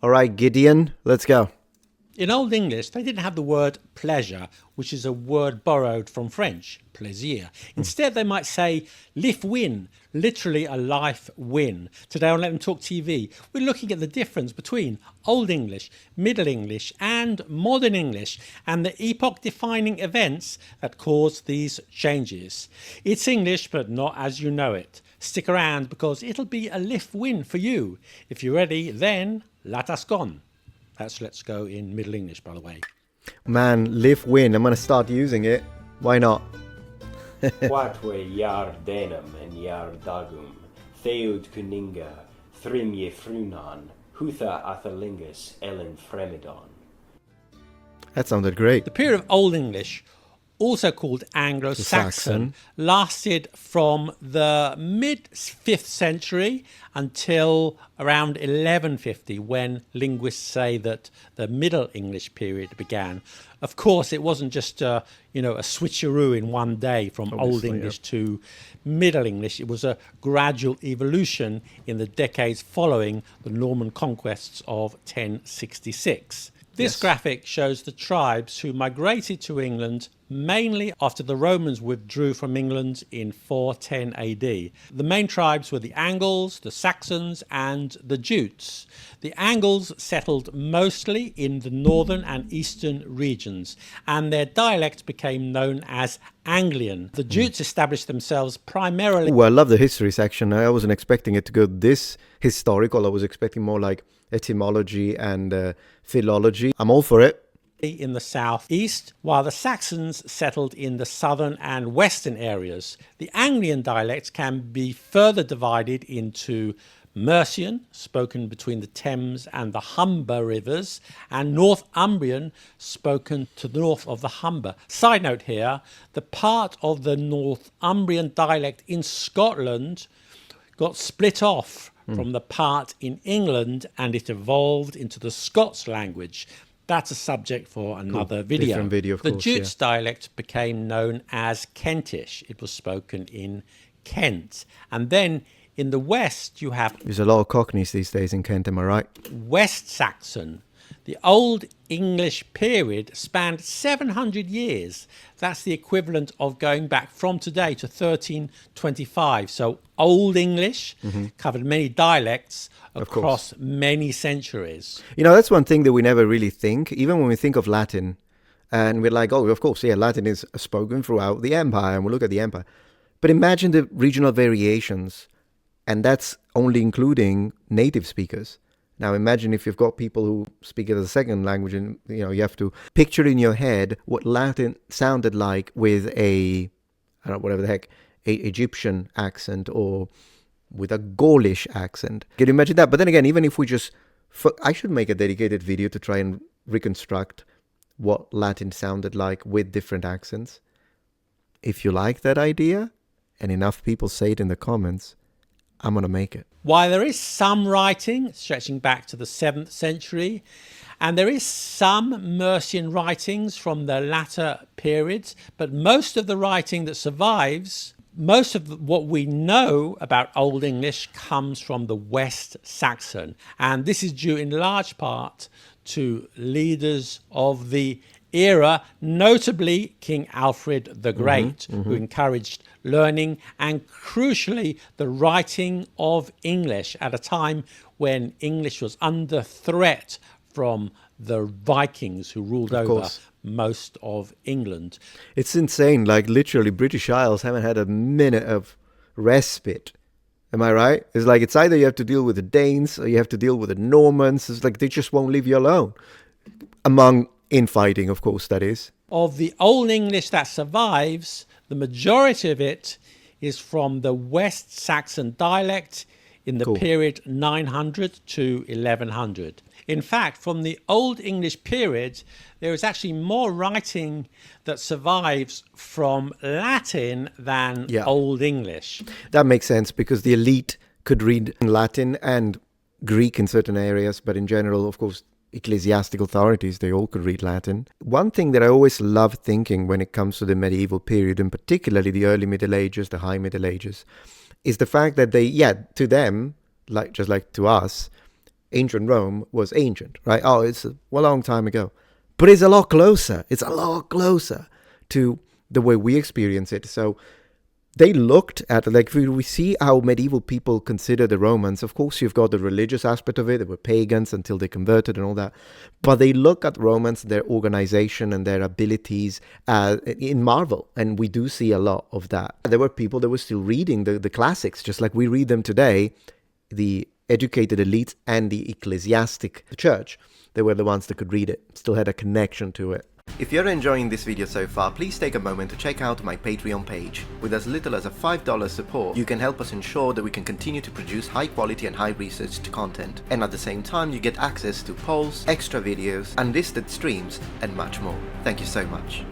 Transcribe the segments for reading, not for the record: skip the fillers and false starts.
All right, Gideon, let's go. In Old English, they didn't have the word pleasure, which is a word borrowed from French, plaisir. Instead, they might say life win, literally a life win. Today on Let Them Talk TV, we're looking at the difference between Old English, Middle English and Modern English and the epoch-defining events that caused these changes. It's English, but not as you know it. Stick around because it'll be a life win for you. If you're ready, then let us go on. That's let's go in Middle English, by the way. Man, live win. I'm going to start using it. Why not? Quatwe jar denum en jar dagum, theud kuninga, thrimje frunan, hutha athalingus ellen fremidon. That sounded great. The period of Old English, also called Anglo-Saxon, lasted from the mid-5th century until around 1150, when linguists say that the Middle English period began. Of course, it wasn't just a switcheroo in one day from Old English to Middle English. It was a gradual evolution in the decades following the Norman conquests of 1066. This graphic shows the tribes who migrated to England mainly after the Romans withdrew from England in 410 AD. The main tribes were the Angles, the Saxons and the Jutes. The Angles settled mostly in the northern and eastern regions, and their dialect became known as Anglian. The Jutes established themselves primarily... Ooh, I love the history section. I wasn't expecting it to go this historical. I was expecting more like etymology and philology. I'm all for it. In the southeast, while the Saxons settled in the southern and western areas. The Anglian dialects can be further divided into Mercian, spoken between the Thames and the Humber rivers, and Northumbrian, spoken to the north of the Humber. Side note here, the part of the Northumbrian dialect in Scotland got split off from the part in England, and it evolved into the Scots language. That's a subject for another video. Different video, of the course, Jutes dialect became known as Kentish. It was spoken in Kent. And then in the West, you have... There's a lot of Cockneys these days in Kent, am I right? West Saxon. The Old English period spanned 700 years. That's the equivalent of going back from today to 1325. So Old English covered many dialects across many centuries. You know, that's one thing that we never really think, even when we think of Latin. And we're like, oh, of course, yeah, Latin is spoken throughout the empire, and we look at the empire. But imagine the regional variations, and that's only including native speakers. Now imagine if you've got people who speak it as a second language, and you have to picture in your head what Latin sounded like with a, I don't know, whatever the heck, a Egyptian accent or with a Gaulish accent. Can you imagine that? But then again, even if we just, I should make a dedicated video to try and reconstruct what Latin sounded like with different accents. If you like that idea, and enough people say it in the comments, I'm going to make it. While there is some writing stretching back to the 7th century, and there is some Mercian writings from the latter periods, but most of the writing that survives, most of what we know about Old English comes from the West Saxon. And this is due in large part to leaders of the era, notably King Alfred the Great, who encouraged learning and, crucially, the writing of English at a time when English was under threat from the Vikings who ruled over most of England. It's insane. Like, literally, British Isles haven't had a minute of respite. Am I right? It's like, it's either you have to deal with the Danes or you have to deal with the Normans. It's like they just won't leave you alone. Among infighting, of course, that is. Of the Old English that survives, the majority of it is from the West Saxon dialect in the period 900 to 1100. In fact, from the Old English period, there is actually more writing that survives from Latin than Old English. That makes sense because the elite could read Latin and Greek in certain areas, but in general, of course, ecclesiastical authorities, they all could read Latin. One thing that I always love thinking when it comes to the medieval period, and particularly the early Middle Ages, the High Middle Ages, is the fact that they, to them, just like to us, ancient Rome was ancient, right? Oh, it's a long time ago. But it's a lot closer. It's a lot closer to the way we experience it. So they looked at, like, we see how medieval people consider the Romans. Of course, you've got the religious aspect of it. They were pagans until they converted and all that. But they look at Romans, their organization and their abilities in marvel. And we do see a lot of that. There were people that were still reading the classics, just like we read them today. The educated elites and the ecclesiastic church, they were the ones that could read it, still had a connection to it. If you're enjoying this video so far, please take a moment to check out my Patreon page. With as little as a $5 support, you can help us ensure that we can continue to produce high quality and high researched content. And at the same time, you get access to polls, extra videos, unlisted streams, and much more. Thank you so much.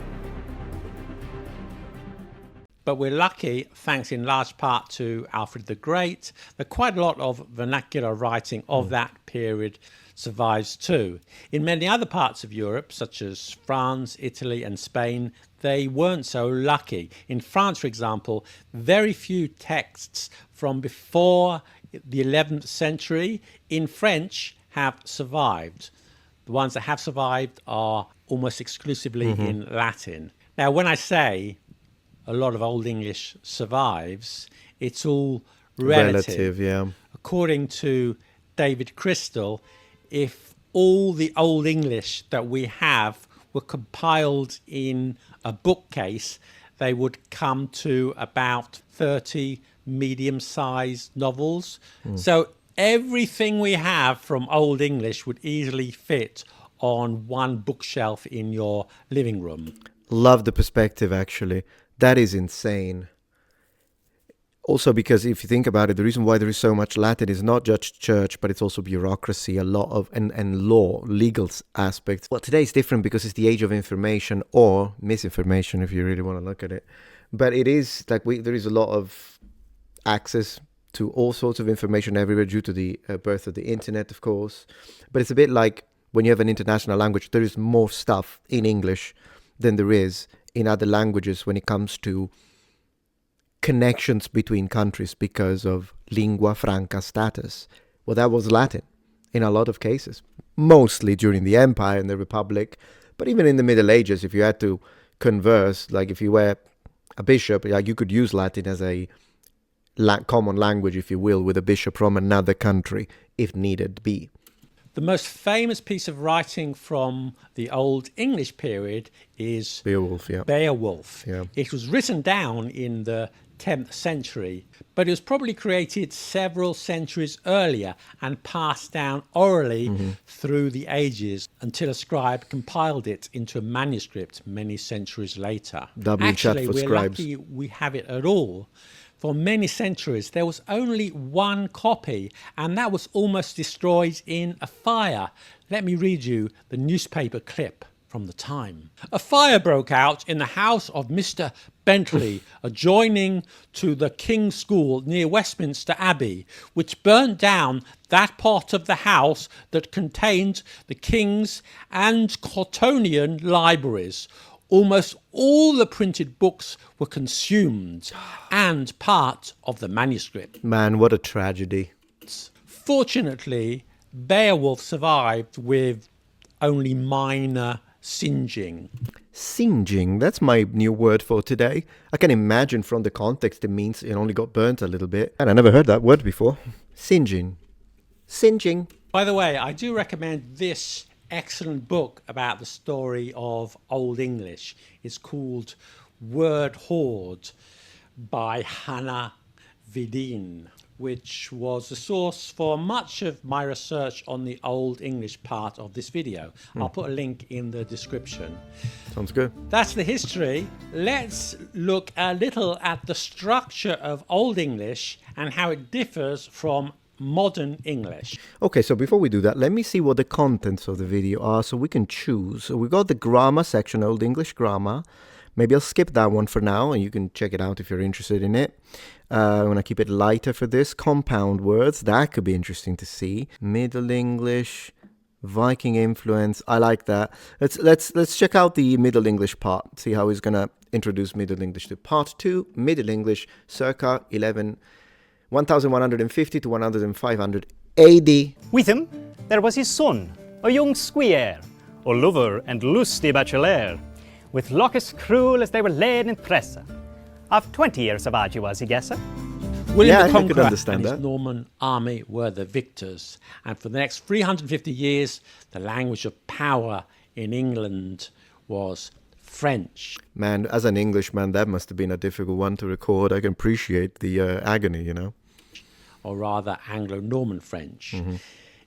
But we're lucky, thanks in large part to Alfred the Great, that quite a lot of vernacular writing of that period survives too. In many other parts of Europe, such as France, Italy and Spain, they weren't so lucky. In France, for example, very few texts from before the 11th century in French have survived. The ones that have survived are almost exclusively in Latin. Now, when I say a lot of Old English survives, it's all relative. Yeah. According to David Crystal, if all the Old English that we have were compiled in a bookcase, they would come to about 30 medium-sized novels. So everything we have from Old English would easily fit on one bookshelf in your living room. Love the perspective, actually. That is insane. Also, because if you think about it, the reason why there is so much Latin is not just church, but it's also bureaucracy, a lot of and law, legal aspects. Well, today is different because it's the age of information, or misinformation, if you really want to look at it. But it is like there is a lot of access to all sorts of information everywhere due to the birth of the internet, of course. But it's a bit like when you have an international language, there is more stuff in English than there is in other languages when it comes to connections between countries because of lingua franca status. Well, that was Latin in a lot of cases, mostly during the Empire and the Republic, but even in the Middle Ages, if you had to converse, like if you were a bishop, like you could use Latin as a common language, if you will, with a bishop from another country, if needed be. The most famous piece of writing from the Old English period is Beowulf, yeah. Beowulf. Yeah. It was written down in the 10th century, but it was probably created several centuries earlier and passed down orally through the ages until a scribe compiled it into a manuscript many centuries later. Double chat Actually, for we're scribes. lucky we have it at all. For many centuries, there was only one copy, and that was almost destroyed in a fire. Let me read you the newspaper clip from the time. A fire broke out in the house of Mr. Bentley, adjoining to the King's School near Westminster Abbey, which burnt down that part of the house that contained the King's and Cottonian libraries. Almost all the printed books were consumed, and part of the manuscript. Man, what a tragedy. Fortunately, Beowulf survived with only minor singeing. Singeing, that's my new word for today. I can imagine from the context it means it only got burnt a little bit. And I never heard that word before. Singeing. Singeing. By the way, I do recommend this excellent book about the story of Old English. It's called Word Hoard by Hannah Vidin, which was the source for much of my research on the Old English part of this video. I'll put a link in the description. Sounds good. That's the history. Let's look a little at the structure of Old English and how it differs from modern English. Okay, so before we do that, let me see what the contents of the video are so we can choose. So we got the grammar section, Old English grammar. Maybe I'll skip that one for now and you can check it out if you're interested in it. I'm going to keep it lighter for this. Compound words, that could be interesting to see. Middle English, Viking influence, I like that. Let's check out the Middle English part, see how he's going to introduce Middle English to part 2. Middle English circa 1150 to 1500 AD. With him there was his son, a young squire, a lover and lusty bachelor, with lockes cruel as they were laid in press. Of 20 years of age was he, guesser. William Yeah, the I could Conqueror understand and his that. Norman army were the victors. And for the next 350 years, the language of power in England was French. Man, as an Englishman, that must have been a difficult one to record. I can appreciate the agony, you know. Or rather Anglo-Norman French.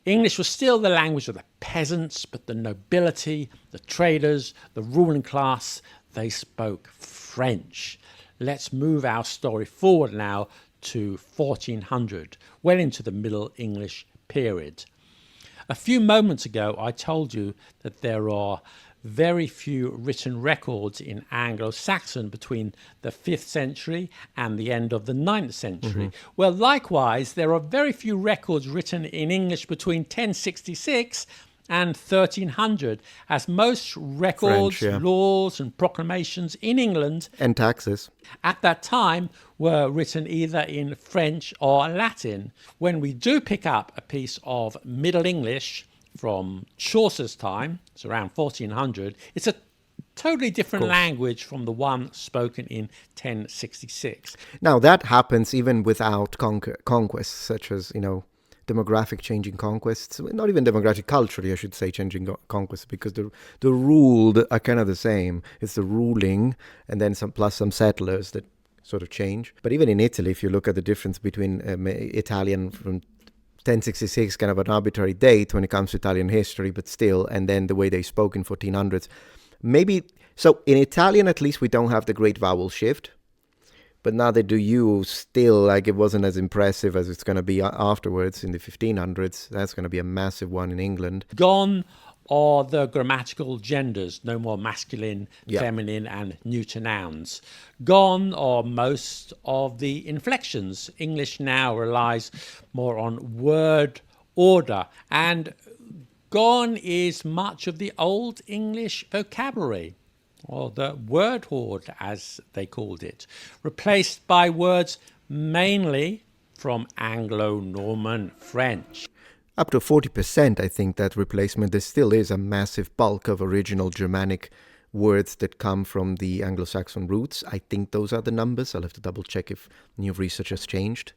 English was still the language of the peasants, but the nobility, the traders, the ruling class, they spoke French. Let's move our story forward now to 1400, well into the Middle English period. A few moments ago, I told you that there are very few written records in Anglo-Saxon between the 5th century and the end of the 9th century. Well, likewise, there are very few records written in English between 1066 and 1300, as most records, French, yeah. laws and proclamations in England And taxes. at that time were written either in French or Latin. When we do pick up a piece of Middle English from Chaucer's time, it's around 1400, it's a totally different language from the one spoken in 1066. Now, that happens even without conquests, such as, you know, demographic changing conquests. Not even demographic, culturally, I should say, changing conquests, because the ruled are kind of the same. It's the ruling, and then plus some settlers that sort of change. But even in Italy, if you look at the difference between Italian from 1066, kind of an arbitrary date when it comes to Italian history, but still, and then the way they spoke in 1400s. Maybe, so in Italian at least we don't have the great vowel shift, but now they do use still, like it wasn't as impressive as it's going to be afterwards in the 1500s. That's going to be a massive one in England. Gone are the grammatical genders, no more masculine, feminine and neuter nouns. Gone are most of the inflections. English now relies more on word order, and gone is much of the Old English vocabulary, or the word hoard as they called it, replaced by words mainly from Anglo-Norman French. Up to 40%, I think, that replacement. There still is a massive bulk of original Germanic words that come from the Anglo-Saxon roots. I think those are the numbers. I'll have to double check if new research has changed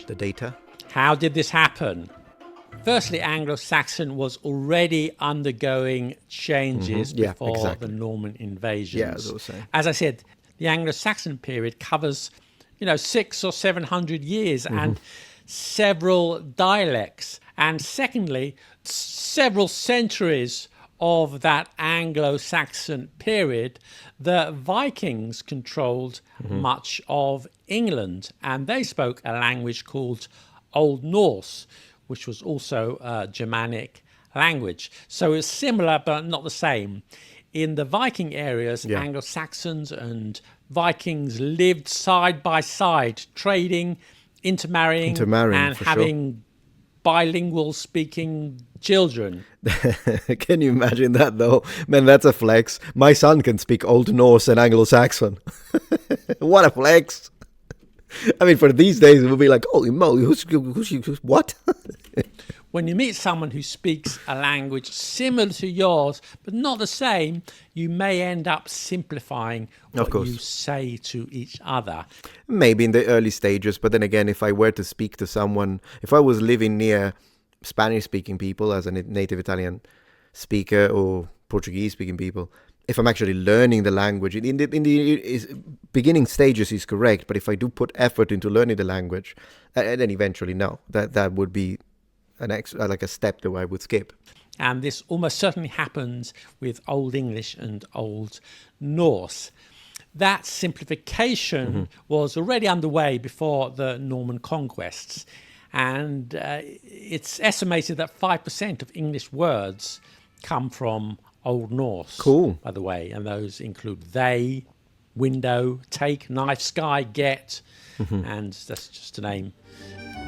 the data. How did this happen? Firstly, Anglo-Saxon was already undergoing changes before the Norman invasions. Yeah, as I was saying. As I said, the Anglo-Saxon period covers, 600 or 700 years and several dialects. And secondly, several centuries of that Anglo-Saxon period, the Vikings controlled much of England, and they spoke a language called Old Norse, which was also a Germanic language. So it's similar, but not the same. In the Viking areas, Anglo-Saxons and Vikings lived side by side, trading, intermarrying and having bilingual speaking children. Can you imagine that, though? Man, that's a flex. My son can speak Old Norse and Anglo-Saxon. What a flex. I mean, for these days, it would be like, holy moly, who's what? When you meet someone who speaks a language similar to yours, but not the same, you may end up simplifying what you say to each other. Maybe in the early stages, but then again, if I were to speak to someone, if I was living near Spanish-speaking people as a native Italian speaker or Portuguese-speaking people, if I'm actually learning the language, in the beginning stages is correct, but if I do put effort into learning the language, and then eventually, no, that would be like a step that I would skip. And this almost certainly happens with Old English and Old Norse. That simplification was already underway before the Norman conquests. And it's estimated that 5% of English words come from Old Norse, by the way, and those include they, window, take, knife, sky, get, and that's just to name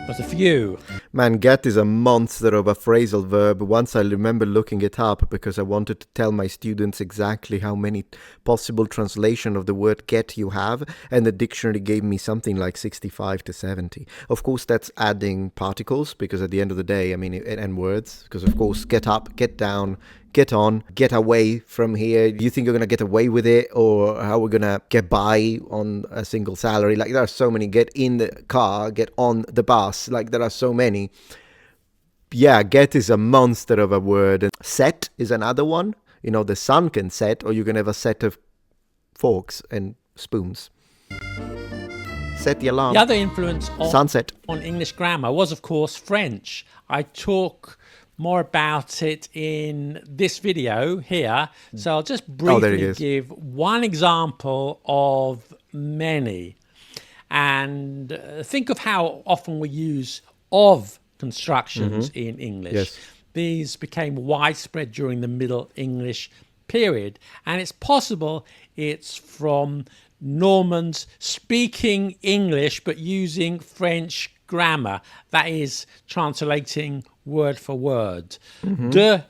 but a few. Man, get is a monster of a phrasal verb. Once I remember looking it up because I wanted to tell my students exactly how many possible translation of the word get you have, and the dictionary gave me something like 65 to 70. Of course, that's adding particles, because at the end of the day, I mean, and words, because of course, get up, get down, get on, get away from here. Do you think you're going to get away with it, or how we're going to get by on a single salary? Like, there are so many. Get in the car, get on the bus. Like, there are so many. Yeah, get is a monster of a word. And set is another one. You know, the sun can set, or you can have a set of forks and spoons. Set the alarm. The other influence Sunset. on English grammar was, of course, French. I talk more about it in this video here, so I'll just briefly give one example of many. And think of how often we use of constructions in English. Yes. These became widespread during the Middle English period, and it's possible it's from Normans speaking English but using French grammar, that is, translating word for word. De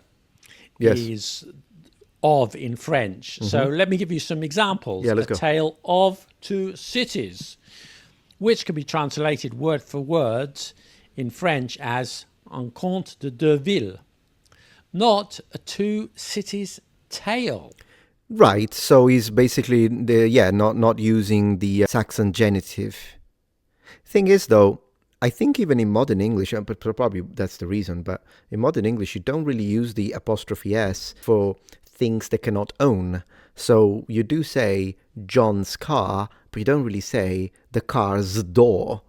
is of in French. So let me give you some examples. Yeah, let's go. Tale of two cities, which can be translated word for word in French as Un conte de deux villes, not a two cities tale. Right, so he's basically not using the Saxon genitive. Thing is, though, I think even in modern English, but probably that's the reason, but in modern English you don't really use the apostrophe S for things they cannot own. So you do say John's car, but you don't really say the car's door,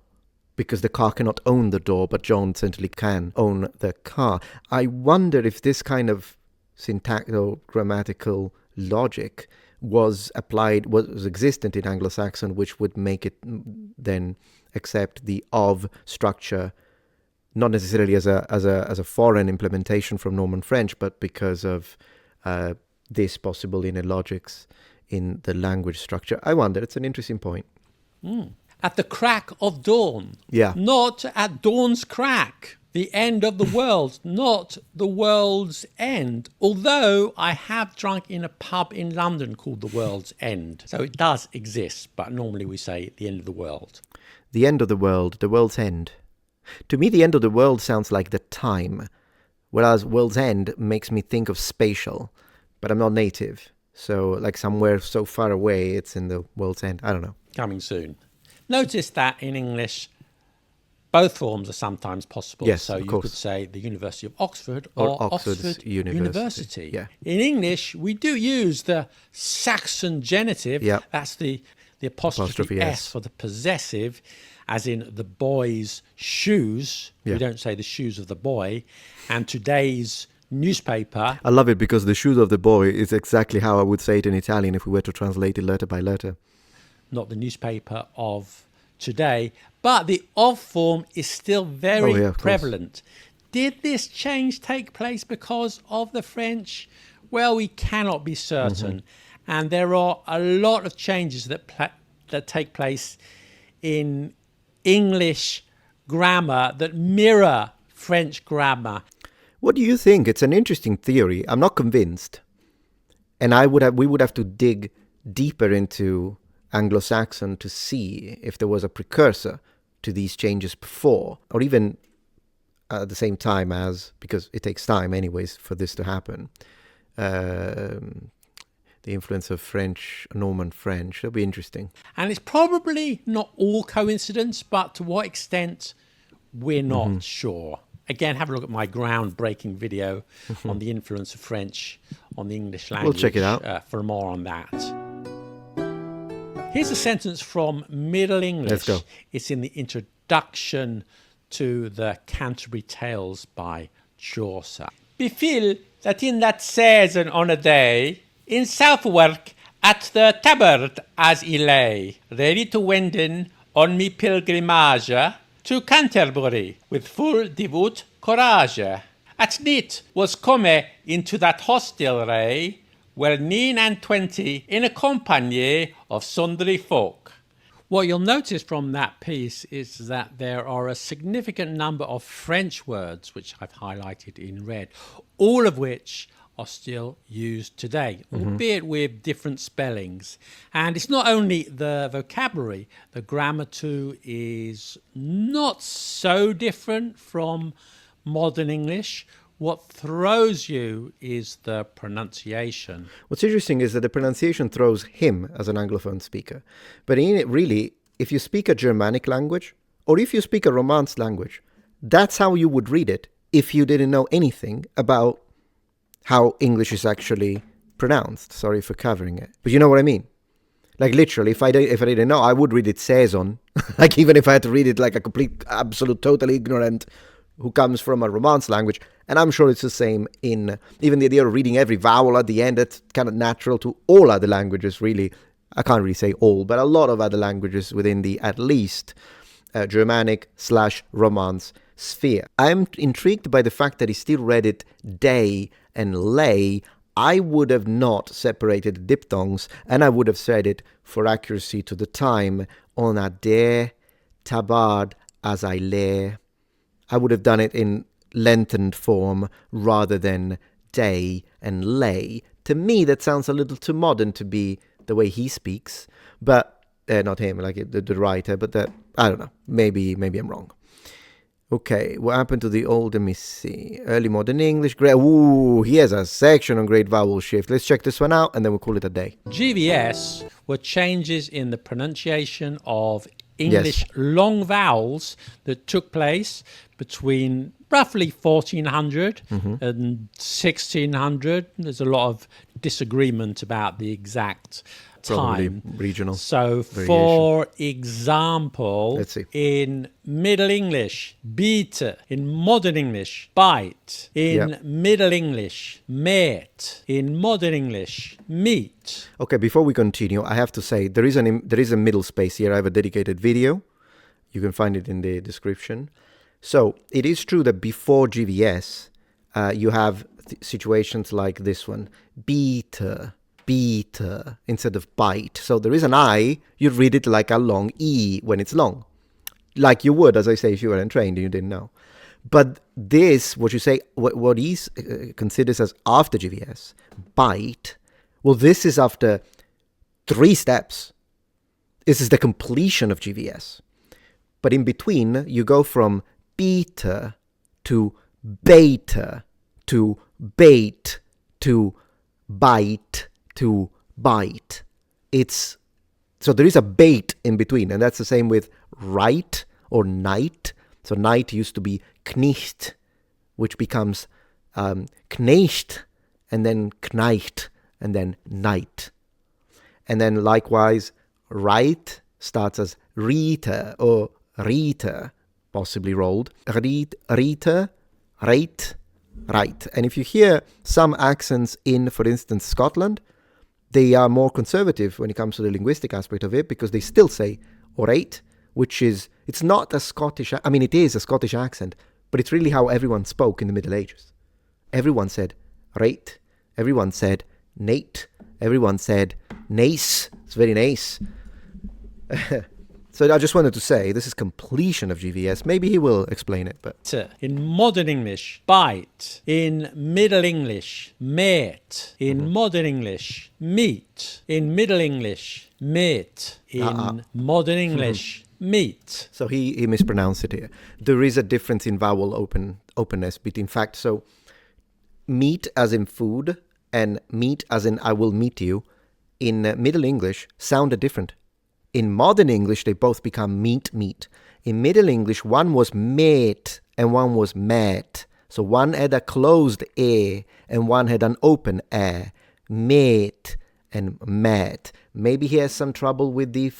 because the car cannot own the door, but John certainly can own the car. I wonder if this kind of syntactical grammatical logic was existent in Anglo-Saxon, which would make it then accept the of structure, not necessarily as a foreign implementation from Norman French, but because of this possible inner logics in the language structure. I wonder, it's an interesting point. At the crack of dawn. Yeah. Not at dawn's crack. The end of the world, not the world's end. Although I have drunk in a pub in London called the World's End. So it does exist, but normally we say the end of the world. The end of the world's end. To me, the end of the world sounds like the time, whereas world's end makes me think of spatial, but I'm not native. So like somewhere so far away, it's in the world's end. I don't know. Coming soon. Notice that in English, both forms are sometimes possible. Yes, so of you course. could say the University of Oxford or Oxford's Oxford University. Yeah. In English, we do use the Saxon genitive. Yeah. That's the apostrophe S for the possessive, as in the boy's shoes. Yeah. We don't say the shoes of the boy. And today's newspaper. I love it because the shoes of the boy is exactly how I would say it in Italian if we were to translate it letter by letter. Not the newspaper of today, but the of form is still very prevalent. Did this change take place because of the French? Well, we cannot be certain. And there are a lot of changes that take place in English grammar that mirror French grammar. What do you think? It's an interesting theory. I'm not convinced. And we would have to dig deeper into Anglo-Saxon to see if there was a precursor to these changes before, or even at the same time as, because it takes time anyways for this to happen, the influence of French, Norman French. It'll be interesting. And it's probably not all coincidence, but to what extent, we're not sure. Again, have a look at my groundbreaking video on the influence of French on the English language. We'll check it out. For more on that. Here's a sentence from Middle English. Let's go. It's in the introduction to the Canterbury Tales by Chaucer. Befell that in that season on a day, in Southwark at the tabard as he lay, ready to wenden on me pilgrimage to Canterbury with full devout courage. At night was come into that hostelry, were 29 in a company of sundry folk, What you'll notice from that piece is that there are a significant number of French words, which I've highlighted in red, all of which are still used today, albeit with different spellings. And it's not only the vocabulary, the grammar too is not so different from modern English. What throws you is the pronunciation. What's interesting is that the pronunciation throws him as an Anglophone speaker. But in it, really, if you speak a Germanic language or if you speak a Romance language, that's how you would read it if you didn't know anything about how English is actually pronounced. Sorry for covering it. But you know what I mean? Like literally, if I didn't know, I would read it saison. Like even if I had to read it like a complete, absolute, totally ignorant who comes from a Romance language. And I'm sure it's the same in even the idea of reading every vowel at the end. That's kind of natural to all other languages, really. I can't really say all, but a lot of other languages within the at least Germanic/Romance sphere. I'm intrigued by the fact that he still read it day and lay. I would have not separated the diphthongs, and I would have said it for accuracy to the time on a de tabard as I lay. I would have done it in lengthened form rather than day and lay. To me, that sounds a little too modern to be the way he speaks, but not him, like the writer, but that, I don't know, maybe I'm wrong. Okay, what happened to the old, let me see, early modern English, ooh, he has a section on great vowel shift. Let's check this one out and then we'll call it a day. GVS were changes in the pronunciation of English long vowels that took place between roughly 1400 and 1600. There's a lot of disagreement about the exact time. Probably regional. So, variation. for example, Let's see. in Middle English, biete. In Modern English, bite. In Middle English, met. In Modern English, meet. Okay, before we continue, I have to say there is a middle space here. I have a dedicated video. You can find it in the description. So it is true that before GVS, you have situations like this one, beater, instead of bite. So there is an I, you read it like a long E when it's long. Like you would, as I say, if you weren't trained and you didn't know. But this, what you say, what he considers as after GVS, bite, well, this is after 3 steps. This is the completion of GVS. But in between, you go from beta to beta to bait to bite to bite. So there is a bait in between, and that's the same with right or night. So night used to be knecht, which becomes knecht, and then kneicht, and then night. And then likewise, right starts as rita or rita, possibly rolled. Rita, right, right. And if you hear some accents in, for instance, Scotland, they are more conservative when it comes to the linguistic aspect of it, because they still say orate, which is, it's not a Scottish, I mean, it is a Scottish accent, but it's really how everyone spoke in the Middle Ages. Everyone said rate, everyone said nate, everyone said nace, it's very nice. So I just wanted to say, this is completion of GVS. Maybe he will explain it, but... In Modern English, bite. In Middle English, met. In Modern English, meet. In Middle English, met. In Modern English, meet. So he mispronounced it here. There is a difference in vowel openness between fact. So meet as in food and meet as in I will meet you in Middle English sounded different. In Modern English, they both become meet. In Middle English, one was met and one was met. So one had a closed e and one had an open e. Met and met. Maybe he has some trouble with the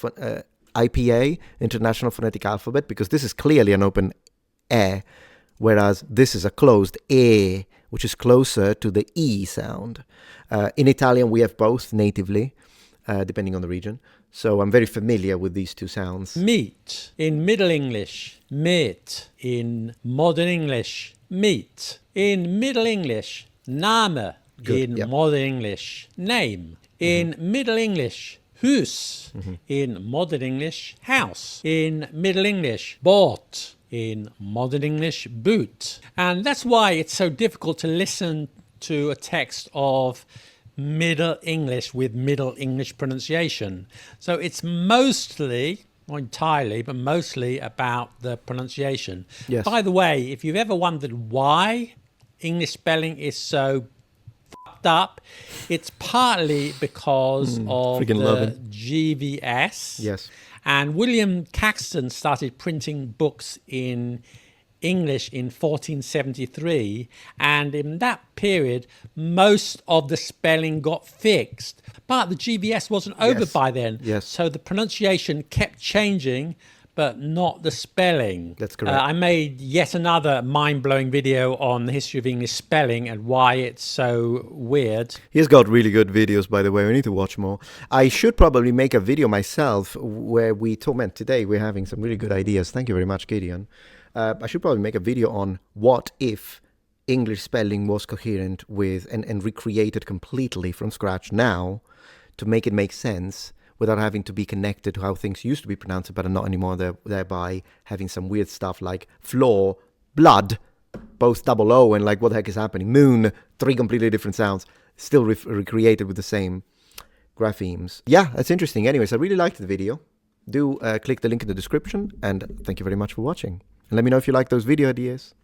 IPA, International Phonetic Alphabet, because this is clearly an open e, whereas this is a closed e, which is closer to the e sound. In Italian, we have both natively, depending on the region. So I'm very familiar with these two sounds. Meet. In Middle English, met. In Modern English, meet. In Middle English, Name. Good, In Modern English, name. In Middle English, hus. In modern English, house. In Middle English, båt. In modern English, boot. And that's why it's so difficult to listen to a text of Middle English with Middle English pronunciation. So it's mostly, not entirely, but mostly about the pronunciation. Yes. By the way, if you've ever wondered why English spelling is so fucked up, it's partly because of freaking love the it. GVS. Yes. And William Caxton started printing books in English in 1473, and in that period most of the spelling got fixed, but the GVS wasn't over Yes. by then. Yes. So the pronunciation kept changing, but not the spelling. That's correct. I made yet another mind-blowing video on the history of English spelling and why it's so weird. He's got really good videos, by the way. We need to watch more. I should probably make a video myself where we talk. Man, today we're having some really good ideas. Thank you very much, Gideon. I should probably make a video on what if English spelling was coherent with and recreated completely from scratch now to make it make sense without having to be connected to how things used to be pronounced, but are not anymore, thereby having some weird stuff like floor, blood, both double O, and like what the heck is happening? Moon, 3 completely different sounds, still recreated with the same graphemes. Yeah, that's interesting. Anyways, I really liked the video. Do click the link in the description, and thank you very much for watching. And let me know if you like those video ideas.